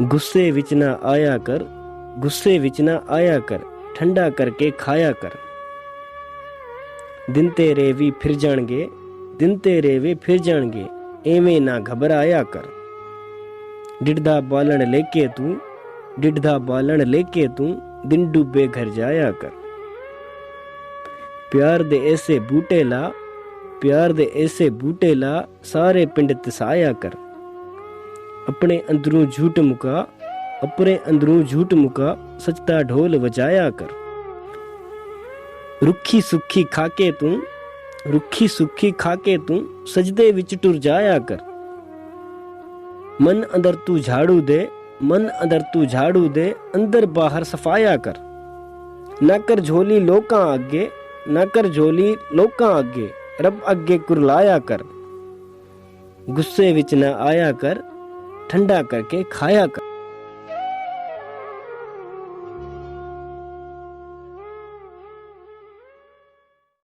गुस्से विच ना आया कर, गुस्से विच ना आया कर, ठंडा करके खाया कर। दिन तेरे भी फिर जाणगे, दिन तेरे भी फिर जाणगे, एवें ना घबराया कर। डिढ़दा बालन लेके तू, डिढ़दा बालन लेके तू, दिन डूबे घर जाया कर। प्यार दे ऐसे बूटे ला, प्यार दे ऐसे बूटे ला, सारे पिंड तसाया कर। अपने अंदरों झूठ मुका, अपने अंदरों झूठ मुका, सचता ढोल बजाया कर। रुखी सुखी खाके तू, रुखी सुखी खाके तू, सजदे विच टुर जाया कर। मन अंदर तू झाड़ू दे, मन अंदर तू झाड़ू दे, अंदर बाहर सफाया कर। ना कर झोली लोकां अगे, ना कर झोली लोकां अगे, रब अगे कुरलाया कर। गुस्से विच ना आया कर, ठंडा करके खाया कर।